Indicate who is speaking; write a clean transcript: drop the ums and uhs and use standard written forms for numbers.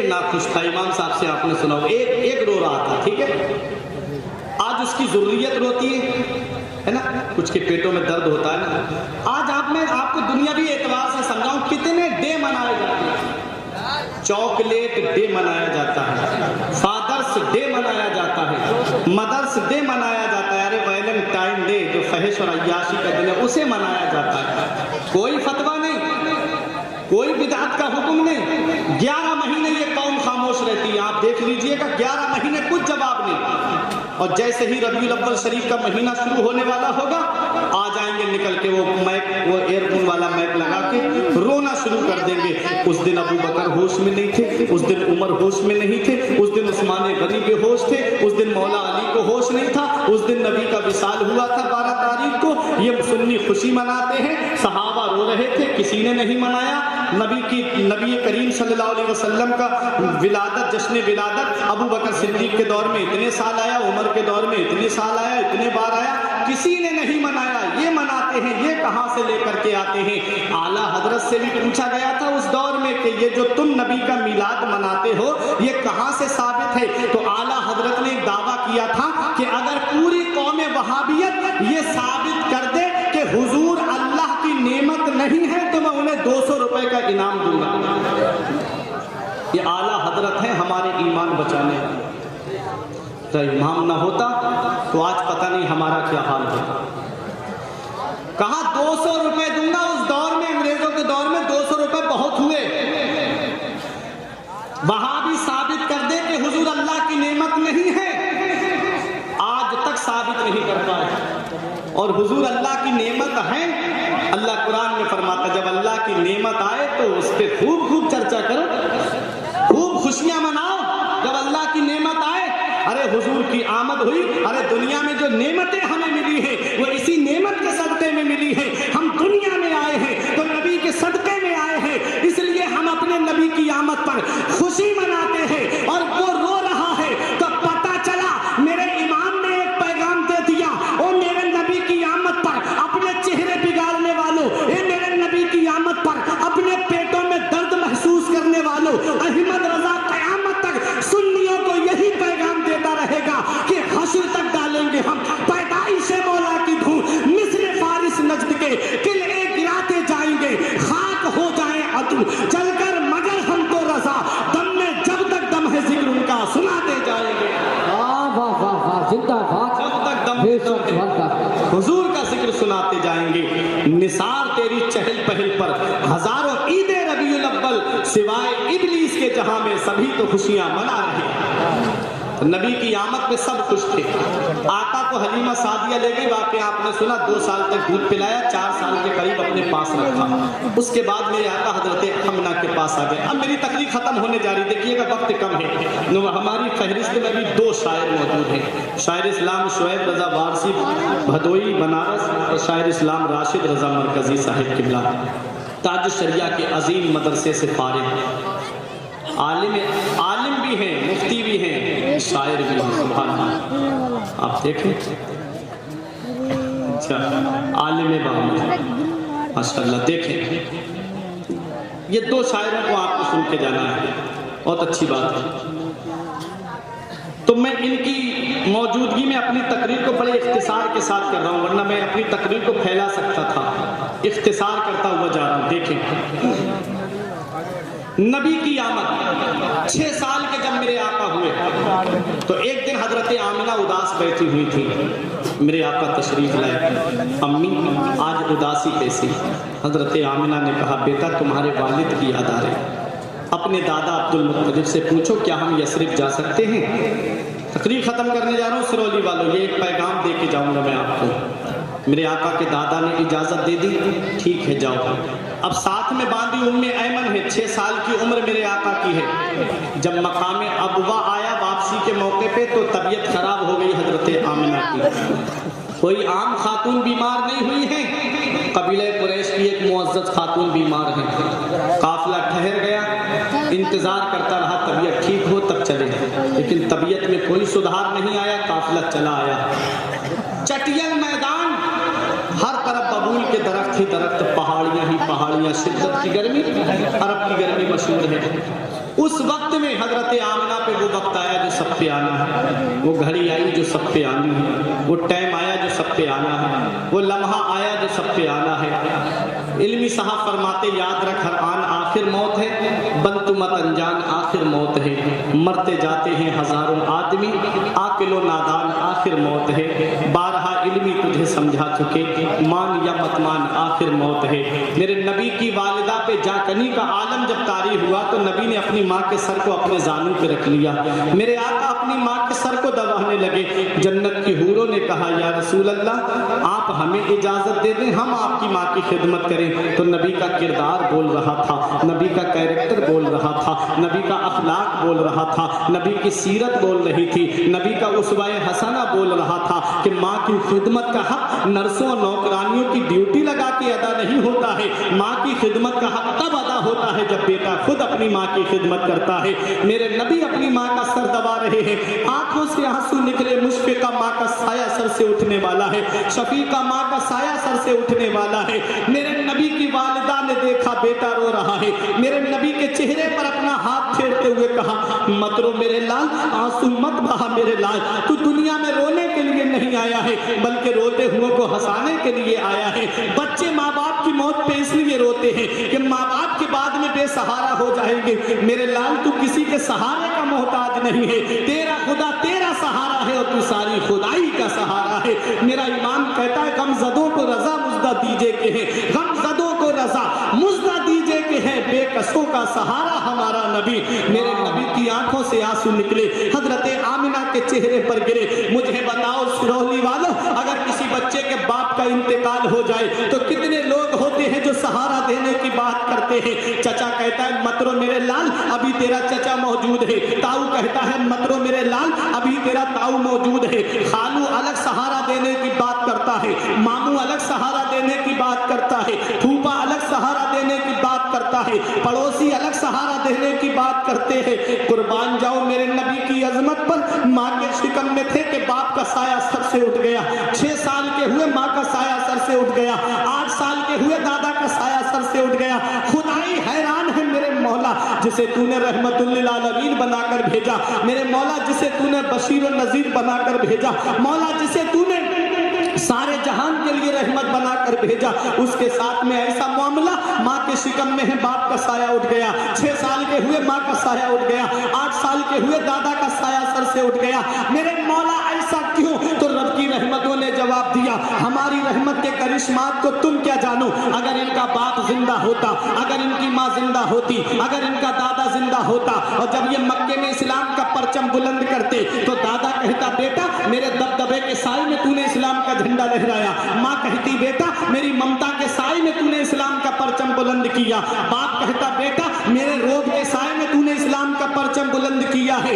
Speaker 1: ایک ناخوش تھا، امام صاحب سے آپ نے سنا ہو، ایک رو رہا تھا، ٹھیک ہے، آج اس کی ضروریت روتی ہے نا، کچھ کے پیٹوں میں درد ہوتا ہے نا۔ آج آپ کو دنیاوی اعتبار سے سمجھاؤں، کتنے ڈے منائے جاتے ہیں، چاکلیٹ ڈے منایا جاتا ہے، فادرس ڈے منایا جاتا ہے، مدرس ڈے منایا جاتا ہے، ارے ویلنٹائن ڈے جو فحش اور عیاشی کا دن ہے اسے منایا جاتا ہے۔ کوئی فتویٰ نہیں، کوئی بدعت کا حکم نہیں، 11 مہینے یہ قوم خاموش رہتی ہے، آپ دیکھ لیجئے گا 11 مہینے کچھ جواب نہیں، اور جیسے ہی ربیع الاول شریف کا مہینہ شروع ہونے والا ہوگا آ جائیں گے نکل کے وہ ایئر فون والا مائک لگا کے رونا شروع کر دیں گے، اس دن ابو بکر ہوش میں نہیں تھے، اس دن عمر ہوش میں نہیں تھے، اس دن عثمان غنی بے ہوش تھے، اس دن مولا علی کو ہوش نہیں تھا، اس دن نبی کا وصال ہوا تھا 12 تاریخ کو، یہ سنی خوشی مناتے ہیں، صحابہ رو رہے تھے، کسی نے نہیں منایا۔ نبی کریم صلی اللہ علیہ وسلم کا ولادت، جشن ولادت ابو بکر صدیق کے دور میں اتنے سال آیا، عمر کے دور میں اتنے سال آیا، اتنے بار آیا، کسی نے نہیں منایا، یہ مناتے ہیں، یہ کہاں سے لے کر کے آتے ہیں؟ اعلیٰ حضرت سے بھی پوچھا گیا تھا اس دور میں کہ یہ جو تم نبی کا میلاد مناتے ہو یہ کہاں سے ثابت ہے؟ تو اعلیٰ حضرت نے ایک دعویٰ کیا تھا کہ اگر پوری قوم وہابیت یہ ثابت کر دے کہ حضور اللہ کی نعمت نہیں ہے تو میں انہیں 200 روپے کا انعام دوں گا۔ یہ اعلیٰ حضرت ہیں ہمارے ایمان بچانے والے، اگر امام نہ ہوتا تو آج پتہ نہیں ہمارا کیا حال ہوتا۔ کہا 200 روپے دوں گا، اس دور میں انگریزوں کے دور میں 200 روپے بہت ہوئے، وہاں بھی ثابت کر دے کہ حضور اللہ کی نعمت نہیں ہے، آج تک ثابت نہیں کر پائے، اور حضور اللہ کی نعمت ہے۔ اللہ قرآن میں فرماتا جب اللہ کی نعمت آئے تو اس پہ خوب خوب چرچا کرو، خوب خوشیاں مناؤ۔ جب اللہ کی نعمت آئے، ارے حضور کی آمد ہوئی، ارے دنیا میں جو نعمتیں ہمیں ملی ہیں وہ اسی نعمت کے صدقے میں ملی ہیں، ہم دنیا میں آئے ہیں تو نبی کے صدقے میں آئے ہیں، اس لیے ہم اپنے نبی کی آمد پر خوشی مناتے ہیں، اور وہ رو رہا ہے تو پتہ چلا میرے امام نے ایک پیغام دے دیا، اور میرے نبی کی آمد پر اپنے چہرے بگاڑنے والوں، میرے نبی کی آمد پر اپنے پیٹوں میں درد محسوس کرنے والوں، احمد رضا قیامت تک سنیوں کو یہی پیغام دیتا رہے گا کہ حشر تک ڈالیں گے ہم پیدائش مولا کی دھوم، مصر فارس نجد کے قلعے گراتے جائیں گے، خاک ہو جائیں عدو چل کر مگر ہم تو رضا، دم میں جب تک دم ہے ذکر ان کا سناتے جائیں گے، جب تک دم حضور کا ذکر سناتے جائیں گے۔ نثار تیری چہل پہل پر ہزاروں عید ربیع الاول سوائے ابلیس کے جہاں میں سبھی تو خوشیاں منا رہے ہیں۔ نبی کی آمد پہ سب خوش تھے۔ آقا کو حلیمہ سعدیہ لے گئی، واقعہ آپ نے سنا، 2 سال تک دودھ پلایا، 4 سال کے قریب اپنے پاس رکھا، اس کے بعد میرے آقا حضرت حمنہ کے پاس آ گئے۔ اب میری تقریر ختم ہونے جا رہی، دیکھیے گا وقت کم ہے، ہماری فہرست میں بھی 2 شاعر موجود ہیں، شاعر اسلام شعیب رضا وارسی بھدوئی بنارس، اور شاعر اسلام راشد رضا مرکزی صاحب قبلہ، تاج شریعہ کے عظیم مدرسے سے فارغ، عالم بھی ہیں، مفتی بھی ہیں، شاعر بھی ہیں، سبحان اللہ، آپ دیکھیں، اچھا عالم باہر ماشاءاللہ، دیکھیں یہ 2 شاعروں کو آپ کو سن کے جانا ہے، بہت اچھی بات ہے۔ تو میں ان کی موجودگی میں اپنی تقریر کو بڑے اختصار کے ساتھ کر رہا ہوں، ورنہ میں اپنی تقریر کو پھیلا سکتا تھا، اختصار کرتا ہوا جا رہا ہوں۔ دیکھیں نبی کی آمد، 6 سال کے جب میرے آقا ہوئے تو ایک دن حضرت آمنہ اداس بیٹھی ہوئی تھی، میرے آقا تشریف لائے، امی آج اداسی کیسی؟ حضرت آمنہ نے کہا بیٹا تمہارے والد کی یاد آ رہی، اپنے دادا عبد المطلب سے پوچھو کیا ہم یثرب جا سکتے ہیں؟ تقریر ختم کرنے جا رہا ہوں سرولی والوں، یہ ایک پیغام دے کے جاؤں گا میں آپ کو۔ میرے آقا کے دادا نے اجازت دے دی، ٹھیک ہے جاؤ۔ اب ساتھ میں باندھی ام ایمن ہے، 6 سال کی عمر میرے آقا کی ہے۔ جب مقام ابوا آیا واپسی کے موقع پہ تو طبیعت خراب ہو گئی حضرت آمنہ کی، کوئی عام خاتون بیمار نہیں ہوئی ہے، قبیلہ قریش کی ایک معزز خاتون بیمار ہیں، قافلہ ٹھہر گیا، انتظار کرتا رہا طبیعت ٹھیک ہو تب چلے، لیکن طبیعت میں کوئی سدھار نہیں آیا، قافلہ چلا آیا، چٹیل میدان، ہر طرف ببول کے درخت ہی درخت، پہاڑیاں ہی پہاڑیاں، شدت کی گرمی، عرب کی گرمی مشہور ہے، اس وقت میں حضرت آمنہ پہ وہ وقت آیا جو سب پہ آنا ہے، وہ گھڑی آئی جو سب پہ آنی ہے، وہ ٹائم آیا جو سب پہ آنا ہے، وہ لمحہ آیا جو سب پہ آنا ہے۔ علمی صاحب فرماتے یاد رکھ ہر آن آخر موت ہے، بن تو مت انجان آخر موت ہے، مرتے جاتے ہیں ہزاروں آدمی، عاقل و نادان آخر موت ہے، بارہا علمی تجھے سمجھا چکے، مان یا مت مان آخر موت ہے۔ میرے نبی کی والدہ پہ جاکنی کا عالم جب طاری ہوا تو نبی نے اپنی ماں کے سر کو اپنے زانوں پہ رکھ لیا، میرے آقا اپنی ماں کے سر کو دبانے لگے۔ جنت کی حوروں نے کہا یا رسول اللہ آپ ہمیں اجازت دے دیں ہم آپ کی ماں کی خدمت کریں، تو نبی کا کردار بول رہا تھا، نبی کا کیریکٹر بول رہا تھا، نبی کا اخلاق بول رہا تھا، نبی کی سیرت بول رہی تھی، نبی کا اسوہ حسنہ بول رہا تھا کہ ماں کی خدمت کا حق نرسوں اور نوکرانیوں کی ڈیوٹی لگا کے ادا نہیں ہوتا ہے، ماں کی خدمت کا حق تب ادا ہوتا ہے جب بیٹا خود اپنی ماں کی خدمت کرتا ہے۔ میرے نبی اپنی ماں کا سر دبا رہے ہیں، آنکھوں سے آنسو نکلے، مشفقہ ماں کا سایہ سر سے اٹھنے والا ہے، شفیقہ ماں کا سایہ سر سے اٹھنے والا ہے۔ میرے نبی کی والدہ نے دیکھا بیٹا رو رہا ہے، میرے نبی کے چہرے پر اپنا ہاتھ پھیرتے ہوئے کہا مت رو میرے لال، آنسو مت بہا میرے لال، تو دنیا میں رونے کے لیے نہیں آیا ہے بلکہ روتے ہوئے کو ہنسانے کے لیے آیا ہے۔ بچے ماں باپ کی موت پہ اس لیے روتے ہیں کہ ماں باپ کے بعد میں بے سہارا ہو جائیں گے، میرے لال تو کسی کے سہارے کا محتاج نہیں ہے، تیرا خدا تیرا سہارا ہے اور تو ساری خدائی کا سہارا ہے۔ میرا امام کہتا ہے غم زدوں کو رضا مزدہ دیجے کہ ہے، غم زدوں کو رضا مزدہ دیجے کہ ہے، بے کسوں کا سہارا ہمارا نبی۔ میرے نبی کی آنکھوں سے آنسو نکلے، حضرت آمنہ کے چہرے پر گرے۔ مجھے بتاؤ سرہولی والوں، اگر کسی بچے کے باپ کا انتقال ہو جائے تو کتنے لوگ ہوتے ہیں جو سہارا دینے کی بات کرتے ہیں؟ چچا کہتا ہے مت رو میرے لال، ابھی تیرا چچا موجود ہے، تاؤ کہتا ہے مت رو میرے لال، ابھی تیرا تاؤ موجود ہے، خالو الگ سہارا دینے کی بات کرتا ہے، ماموں الگ سہارا دینے کی بات کرتا ہے، پھوپا الگ سہارا دینے کی بات کرتا ہے، پڑوسی الگ سہارا دینے کی بات کرتے ہیں۔ قربان جاؤ میرے نبی کی عظمت پر، ماں کے شکم میں تھے کہ باپ کا سایہ سر سے اٹھ گیا، 6 سال کے ہوئے ماں کا سایہ سر سے اٹھ گیا، 8 سال کے ہوئے دادا کا سایہ سر سے اٹھ گیا۔ خدائی حیران ہے میرے مولا جسے تو نے رحمت للعالمین بنا کر بھیجا، میرے مولا جسے تو نے بشیر و نذیر بنا کر بھیجا، مولا جسے تو نے سارے جہان کے لیے رحمت بنا کر بھیجا، اس کے ساتھ میں ایسا معاملہ، ماں کے شکم میں ہے باپ کا سایہ اٹھ گیا، 6 سال کے ہوئے ماں کا سایہ اٹھ گیا، 8 سال کے ہوئے دادا کا سایہ سر سے اٹھ گیا۔ میرے مولا ایسا کیوں؟ تو رب کی رحمتوں نے جواب دیا ہماری رحمت کے کرشمات کو تم کیا جانو، اگر ان کا باپ زندہ ہوتا، اگر ان کی ماں زندہ ہوتی، اگر ان کا دادا زندہ ہوتا، اور جب یہ مکے میں اسلام کا پرچم بلند کرتے تو دادا کہتا بیٹا میرے دبدبے کے سائے میں تو نے اسلام کا جھنڈا لہرایا، ماں کہتی بیٹا میری ممتا کے سائے میں تو نے اسلام کا پرچم بلند کیا، باپ کہتا بیٹا میرے روب کے سائے میں تو نے اسلام کا پرچم بلند کیا ہے۔